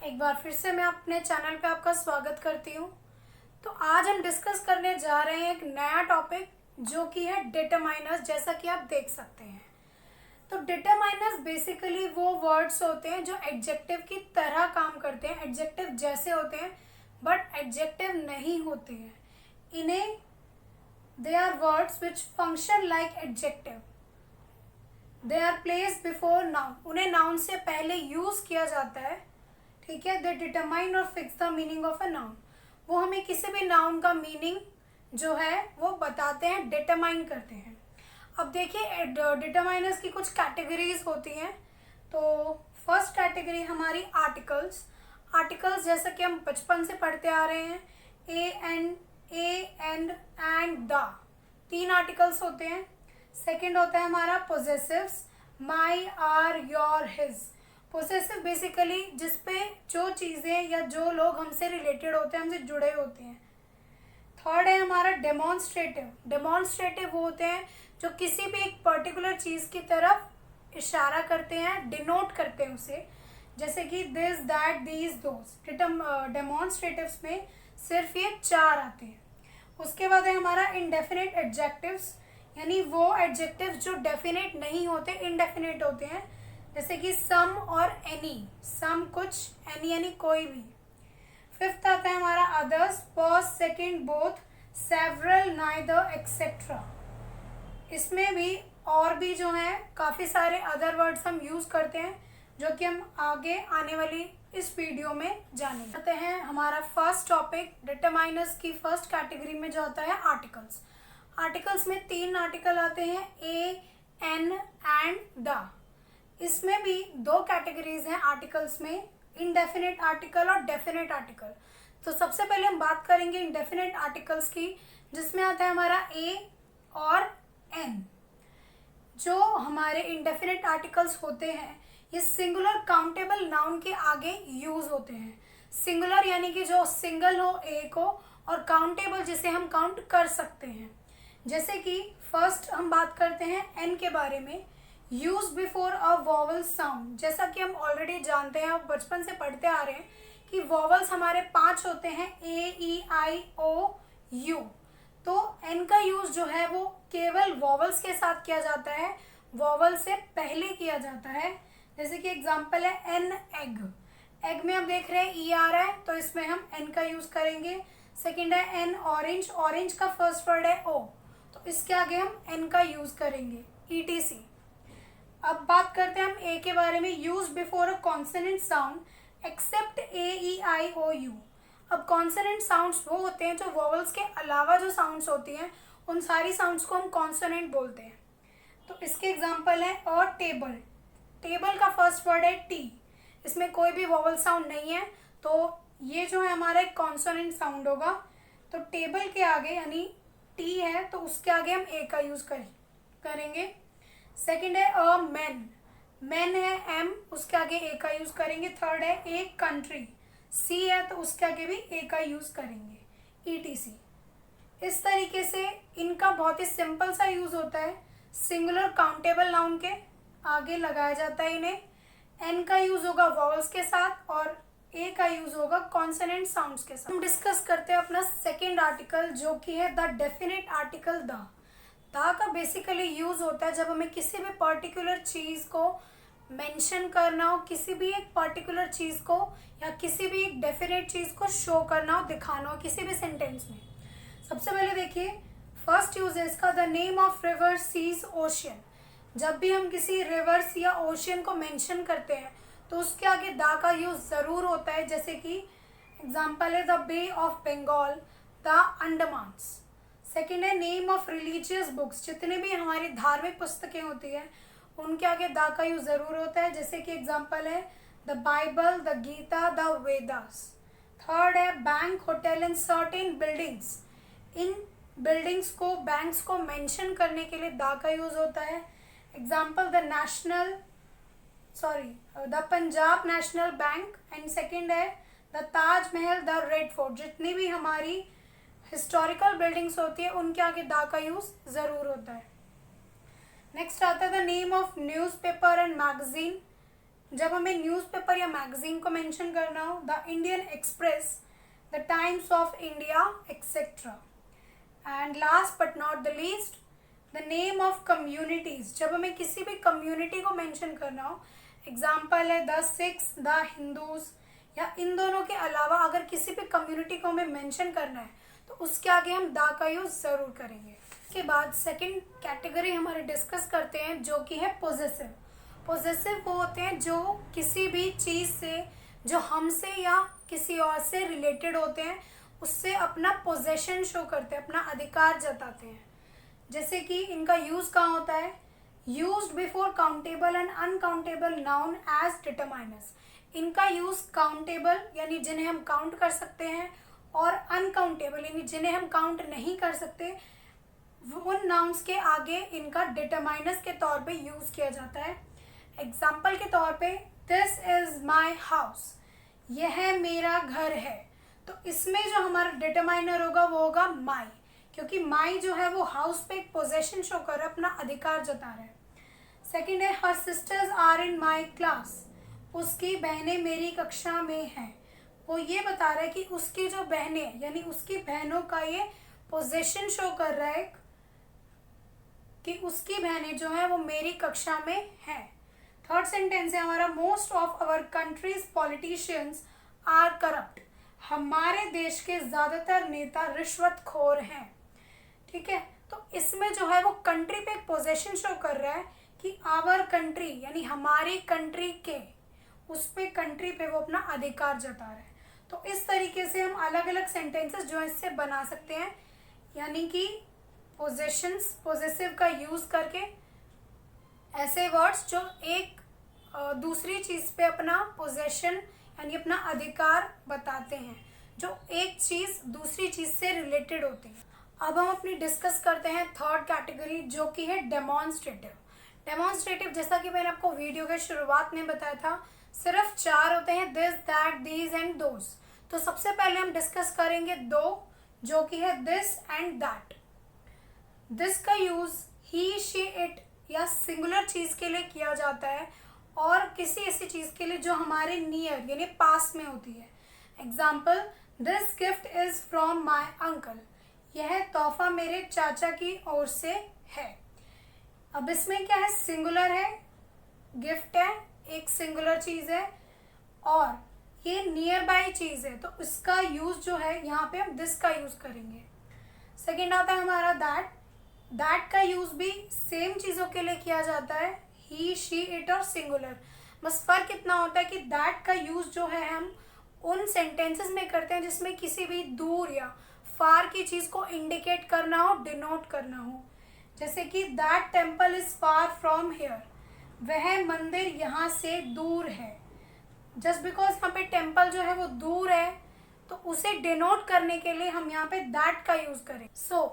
एक बार फिर से मैं अपने चैनल पे आपका स्वागत करती हूँ। तो आज हम डिस्कस करने जा रहे हैं एक नया टॉपिक जो कि है डिटरमाइनर्स, जैसा कि आप देख सकते हैं। तो डिटरमाइनर्स बेसिकली वो वर्ड्स होते हैं जो एडजेक्टिव की तरह काम करते हैं, एडजेक्टिव जैसे होते हैं बट एडजेक्टिव नहीं होते हैं। इन्हें they are words which function like adjective. They are place before noun, उन्हें नाउन से पहले यूज किया जाता है। ठीक है, दे डिटरमाइन और fix the meaning of a noun. वो हमें किसी भी नाउन का मीनिंग जो है वो बताते हैं, डिटरमाइन करते हैं। अब देखिए डिटरमाइनर्स की कुछ कैटेगरीज होती हैं। तो फर्स्ट कैटेगरी हमारी आर्टिकल्स। आर्टिकल्स जैसा कि हम बचपन से पढ़ते आ रहे हैं, एंड द, 3 आर्टिकल्स होते हैं। सेकंड होता है हमारा possessives, my, our, your, his. Possessive basically जिसपे जो चीज़ें या जो लोग हमसे रिलेटेड होते हैं, हमसे जुड़े होते हैं। थर्ड है हमारा डेमोन्स्ट्रेटिव। डेमोन्स्ट्रेटिव वो होते हैं जो किसी भी एक पर्टिकुलर चीज़ की तरफ इशारा करते हैं, डिनोट करते हैं उसे, जैसे कि दिस, दैट, दीज, दोज। डेमोन्स्ट्रेटिव्स में सिर्फ ये 4 आते हैं। उसके बाद है हमारा इंडेफिनिट एडजेक्टिव्स, यानी वो एडजेक्टिव्स जो डेफिनेट नहीं होते, इनडेफिनेट होते हैं, जैसे कि सम और एनी। सम कुछ, एनी यानी कोई भी। फिफ्थ आता है हमारा others, first, second, both, several, neither, etcetera. इसमें भी और भी जो है काफ़ी सारे अदर वर्ड्स हम यूज़ करते हैं, जो कि हम आगे आने वाली इस वीडियो में जानेंगे। करते हैं हमारा फर्स्ट टॉपिक डिटरमाइनर्स की फर्स्ट कैटेगरी में जो आता है आर्टिकल्स। आर्टिकल्स में 3 आर्टिकल आते हैं, ए, एन एंड द। इसमें भी 2 कैटेगरीज हैं आर्टिकल्स में, इनडेफिनेट आर्टिकल और डेफिनेट आर्टिकल। तो सबसे पहले हम बात करेंगे इनडेफिनेट आर्टिकल्स की, जिसमें आता है हमारा ए और एन। जो हमारे इनडेफिनेट आर्टिकल्स होते हैं ये सिंगुलर काउंटेबल नाउन के आगे यूज होते हैं। सिंगुलर यानी कि जो सिंगल हो, एक हो, और काउंटेबल जिसे हम काउंट कर सकते हैं। जैसे कि फर्स्ट हम बात करते हैं एन के बारे में, यूज बिफोर अ वॉवल साउंड। जैसा कि हम ऑलरेडी जानते हैं और बचपन से पढ़ते आ रहे हैं कि वॉवल्स हमारे 5 होते हैं, ए, ई, आई, ओ, यू। तो एन का यूज जो है वो केवल वॉवल्स के साथ किया जाता है, वॉवल से पहले किया जाता है। जैसे कि एग्जांपल है एन एग। एग में आप देख रहे हैं ई आ रहा है, तो इसमें हम एन का यूज करेंगे। सेकेंड है एन ऑरेंज, ऑरेंज का फर्स्ट वर्ड है ओ, तो इसके आगे हम एन का यूज करेंगे, ईटीसी। अब बात करते हैं हम ए के बारे में, use before a consonant sound except A, E, I, O, U. अब कॉन्सोनेंट साउंड्स वो होते हैं जो वॉवल्स के अलावा जो साउंड्स होती हैं उन सारी साउंड्स को हम कॉन्सोनेंट बोलते हैं। तो इसके एग्जांपल है और टेबल। टेबल का फर्स्ट वर्ड है टी, इसमें कोई भी वॉवल साउंड नहीं है, तो ये जो है हमारा एक कॉन्सोनेंट साउंड होगा। तो टेबल के आगे यानी टी है तो उसके आगे हम ए का यूज करेंगे। सेकेंड है अ मैन, मैन है एम, उसके आगे ए का यूज करेंगे। थर्ड है ए कंट्री, सी है तो उसके आगे भी ए का यूज करेंगे, ईटीसी। इस तरीके से इनका बहुत ही सिंपल सा यूज होता है, सिंगुलर काउंटेबल नाउन के आगे लगाया जाता है इन्हें। एन का यूज होगा वॉवल्स के साथ और ए का यूज होगा कॉन्सोनेंट साउंड्स के साथ। हम डिस्कस करते हैं अपना सेकेंड आर्टिकल जो कि है the definite article the. The का बेसिकली यूज होता है जब हमें किसी भी पर्टिकुलर चीज को मेंशन करना हो, किसी भी एक पर्टिकुलर चीज को या किसी भी एक डेफिनेट चीज को शो करना हो, दिखाना हो किसी भी सेंटेंस में। सबसे पहले देखिए फर्स्ट यूज है इसका, the name of river, seas, ocean. जब भी हम किसी रिवर्स या ओशियन को मेंशन करते हैं तो उसके आगे द का यूज जरूर होता है। जैसे कि एग्जांपल है the Bay of Bengal, the Andamans. Second है नेम ऑफ रिलीजियस बुक्स, जितने भी हमारी धार्मिक पुस्तकें होती हैं उनके आगे द का यूज जरूर होता है। जैसे कि एग्जांपल है the Bible, the Gita, the Vedas. Third है bank, hotel and certain buildings. इन बिल्डिंग्स को, बैंक्स को मेंशन करने के लिए द का यूज होता है। Example the Punjab National Bank. And second है द ताजमहल, द रेड फोर्ट। जितनी भी हमारी हिस्टोरिकल बिल्डिंग्स होती है उनके आगे द का यूज जरूर होता है। नेक्स्ट आता है the name of newspaper and magazine. जब हमें न्यूज़पेपर या मैगजीन को मेंशन करना हो, the Indian express, the times of India etcetera. And last but not the least, the name of communities, जब हमें किसी भी कम्युनिटी को मेंशन करना हो, एग्जाम्पल है द सिख्स, द हिंदूज, या इन दोनों के अलावा अगर किसी भी कम्युनिटी को हमें मेंशन करना है तो उसके आगे हम द का यूज जरूर करेंगे। इसके बाद सेकंड कैटेगरी हमारे डिस्कस करते हैं जो कि है पोजेसिव। पोजेसिव वो होते हैं जो किसी भी चीज़ से, जो हमसे या किसी और से रिलेटेड होते हैं, उससे अपना पोजेशन शो करते हैं, अपना अधिकार जताते हैं। जैसे कि इनका यूज़ कहाँ होता है, used before countable and uncountable noun as determiners. इनका यूज़ काउंटेबल यानी जिन्हें हम काउंट कर सकते हैं, और अनकाउंटेबल यानी जिन्हें हम काउंट नहीं कर सकते, उन नाउन्स के आगे इनका डिटरमाइनर्स के तौर पे यूज़ किया जाता है। एग्जाम्पल के तौर पे, दिस इज़ माई हाउस, यह मेरा घर है। तो इसमें जो हमारा डिटरमाइनर होगा वो होगा माई, क्योंकि माई जो है वो हाउस पे एक पोजेशन शो कर रहा है, अपना अधिकार जता रहा है। सेकेंड है her sisters are in my class, उसकी बहनें मेरी कक्षा में हैं। वो ये बता रहा है कि उसकी जो बहनें यानी उसकी बहनों का ये पोजेशन शो कर रहा है कि उसकी बहनें जो है वो मेरी कक्षा में हैं। थर्ड सेंटेंस है हमारा, most of our country's politicians are corrupt, हमारे देश के ज़्यादातर नेता रिश्वतखोर हैं। ठीक है, तो इसमें जो है वो कंट्री पे एक पोजेशन शो कर रहा है कि आवर कंट्री यानी हमारी कंट्री के, उस पे कंट्री पे वो अपना अधिकार जता रहा है। तो इस तरीके से हम अलग अलग सेंटेंसेस जो इससे बना सकते हैं, यानी कि पोजेशंस, पोजेसिव का यूज़ करके ऐसे वर्ड्स जो एक दूसरी चीज़ पे अपना पोजेशन यानी अपना अधिकार बताते हैं, जो एक चीज़ दूसरी चीज़ से रिलेटेड होती है। अब हम अपनी डिस्कस करते हैं थर्ड कैटेगरी जो कि है डेमोन्स्ट्रेटिव। डेमोन्स्ट्रेटिव जैसा कि मैंने आपको वीडियो के शुरुआत में बताया था, सिर्फ 4 होते हैं, this, that, these and those. तो सबसे पहले हम डिस्कस करेंगे 2, जो कि है दिस एंड दैट। दिस का यूज ही, शी, इट या सिंगुलर चीज के लिए किया जाता है, और किसी ऐसी चीज के लिए जो हमारे नियर यानी पास में होती है। Example, this gift is from my uncle, यह तोहफा मेरे चाचा की ओर से है। अब इसमें क्या है, सिंगुलर है, गिफ्ट है, एक सिंगुलर चीज है, और ये नियर बाई चीज है, तो इसका यूज जो है यहाँ पे हम दिस का यूज करेंगे। सेकेंड आता है हमारा दैट। दैट का यूज भी सेम चीजों के लिए किया जाता है, ही, शी, इट और सिंगुलर। बस फर्क इतना होता है कि दैट का यूज जो है हम उन सेंटेंसेस में करते हैं जिसमें किसी भी दूर या फार की चीज को इंडिकेट करना हो, डिनोट करना हो। जैसे कि that temple is far from here, वह मंदिर यहाँ से दूर है। जस्ट बिकॉज यहाँ पे टेम्पल जो है वो दूर है, तो उसे डिनोट करने के लिए हम यहाँ पे दैट का यूज करें। सो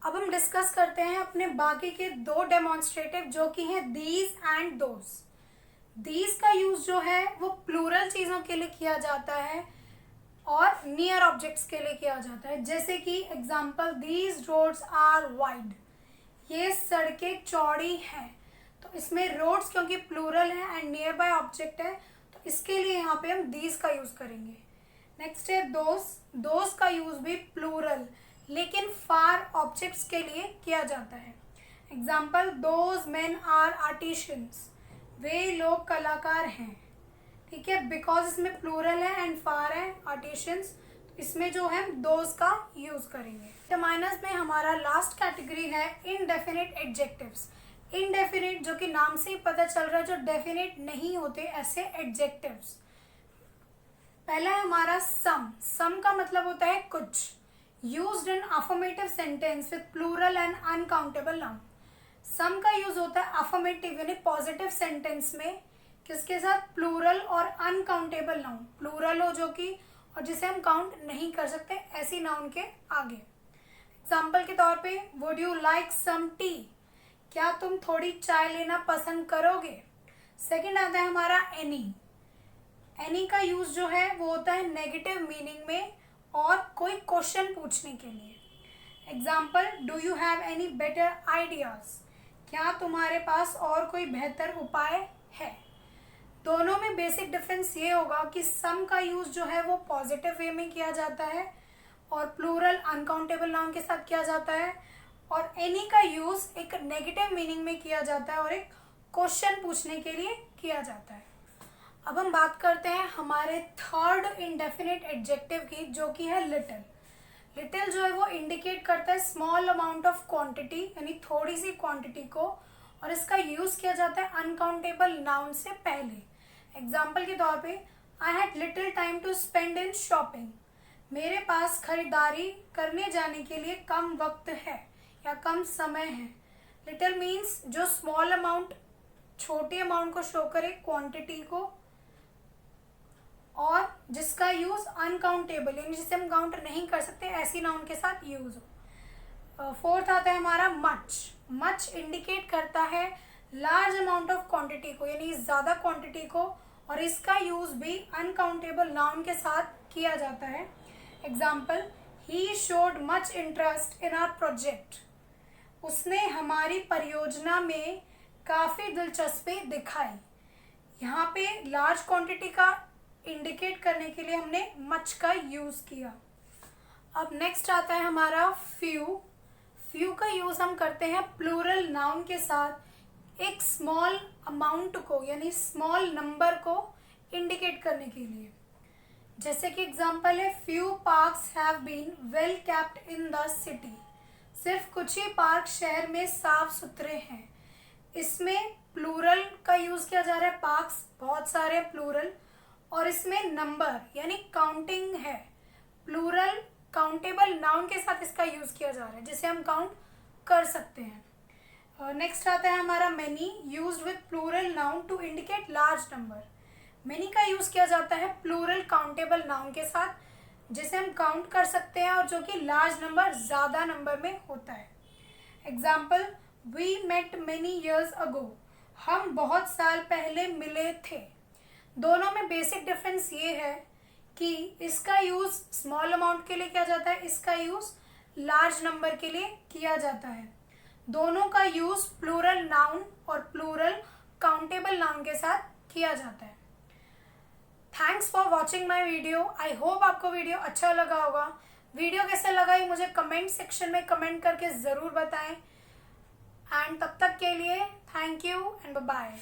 अब हम डिस्कस करते हैं अपने बाकी के 2 डेमोन्स्ट्रेटिव जो कि है दीज एंड दोज। दीज का यूज जो है वो प्लूरल चीजों के लिए किया जाता है और नियर ऑब्जेक्ट्स के लिए किया जाता है। जैसे कि example, these roads are wide, ये सड़कें चौड़ी हैं। तो इसमें रोड्स क्योंकि प्लूरल है एंड नियर बाय ऑब्जेक्ट है, तो इसके लिए यहाँ पे हम दीज का यूज करेंगे। नेक्स्ट है दोज। दोज का यूज भी प्लूरल लेकिन फार ऑब्जेक्ट्स के लिए किया जाता है। Example, those men are artisans, वे लोग कलाकार हैं। ठीक है, बिकॉज इसमें प्लूरल है एंड फार है आर्टिशियंस, तो इसमें जो है दोज का यूज करेंगे। डिटरमाइनर्स में हमारा लास्ट कैटेगरी है इनडेफिनिट एडजेक्टिव्स। इनडेफिनिट जो कि नाम से ही पता चल रहा है, जो डेफिनेट नहीं होते ऐसे एडजेक्टिव्स। पहला है हमारा सम। सम का मतलब होता है कुछ। Used in affirmative sentence with plural and uncountable noun. Some का यूज होता है अफर्मेटिव यानी पॉजिटिव सेंटेंस में, किसके साथ, प्लूरल और अनकाउंटेबल नाउन। प्लूरल हो जो कि और जिसे हम काउंट नहीं कर सकते ऐसी नाउन के आगे। एग्जाम्पल के तौर पे, would you like some tea, क्या तुम थोड़ी चाय लेना पसंद करोगे। सेकेंड आता है हमारा एनी। एनी का यूज जो है वो होता है नेगेटिव मीनिंग में और कोई क्वेश्चन पूछने के लिए। Example, do you have any better ideas, क्या तुम्हारे पास और कोई बेहतर उपाय है। दोनों में बेसिक डिफरेंस ये होगा कि सम का यूज जो है वो पॉजिटिव वे में किया जाता है और प्लूरल अनकाउंटेबल नाउन के साथ किया जाता है, और एनी का यूज एक नेगेटिव मीनिंग में किया जाता है और एक क्वेश्चन पूछने के लिए किया जाता है। अब हम बात करते हैं हमारे थर्ड इंडेफिनिट एडजेक्टिव की, जो कि है लिटिल। लिटिल जो है वो इंडिकेट करता है स्मॉल अमाउंट ऑफ क्वांटिटी, यानी थोड़ी सी क्वांटिटी को, और इसका यूज किया जाता है अनकाउंटेबल नाउन से पहले। एग्जाम्पल के तौर पे, I had little time to spend in shopping. मेरे पास खरीदारी करने जाने के लिए कम वक्त है या कम समय है। लिटिल मीन्स जो स्मॉल अमाउंट, छोटे अमाउंट को शो करे, क्वांटिटी को, और जिसका यूज अनकाउंटेबल यानी जिसे हम काउंट नहीं कर सकते, ऐसी नाउन के साथ यूज हो। फोर्थ आता है हमारा मच। मच इंडिकेट करता है लार्ज अमाउंट ऑफ क्वांटिटी को, यानी ज़्यादा क्वांटिटी को, और इसका यूज भी अनकाउंटेबल नाउन के साथ किया जाता है। Example, he showed much interest in our project. उसने हमारी परियोजना में काफ़ी दिलचस्पी दिखाई। यहाँ पे लार्ज क्वांटिटी का इंडिकेट करने के लिए हमने मच का यूज़ किया। अब नेक्स्ट आता है हमारा फ्यू। फ्यू का यूज़ हम करते हैं प्लूरल नाउन के साथ एक स्मॉल अमाउंट को, यानी स्मॉल नंबर को इंडिकेट करने के लिए। जैसे कि एग्जांपल है, few parks have been well kept in the city. सिर्फ कुछ ही पार्क शहर में साफ सुथरे हैं। इसमें प्लूरल का यूज़ किया जा रहा है, पार्क्स बहुत सारे प्लूरल, और इसमें नंबर यानी काउंटिंग है। प्लूरल काउंटेबल नाउन के साथ इसका यूज़ किया जा रहा है, जिसे हम काउंट कर सकते हैं। नेक्स्ट आता है हमारा many, used with plural noun to indicate large number. Many का यूज़ किया जाता है प्लूरल काउंटेबल नाउन के साथ, जिसे हम काउंट कर सकते हैं और जो कि लार्ज नंबर, ज़्यादा नंबर में होता है। Example, we met many years ago. हम बहुत साल पहले मिले थे। दोनों में बेसिक डिफरेंस ये है कि इसका यूज़ स्मॉल अमाउंट के लिए किया जाता है, इसका यूज़ लार्ज नंबर के लिए किया जाता है। दोनों का यूज़ प्लूरल नाउन और प्लूरल काउंटेबल नाउन के साथ किया जाता है। Thanks for watching my video. I hope आपको वीडियो अच्छा लगा होगा। वीडियो कैसे लगा ये मुझे कमेंट सेक्शन में कमेंट करके ज़रूर बताएं। एंड तब तक के लिए thank you and bye bye.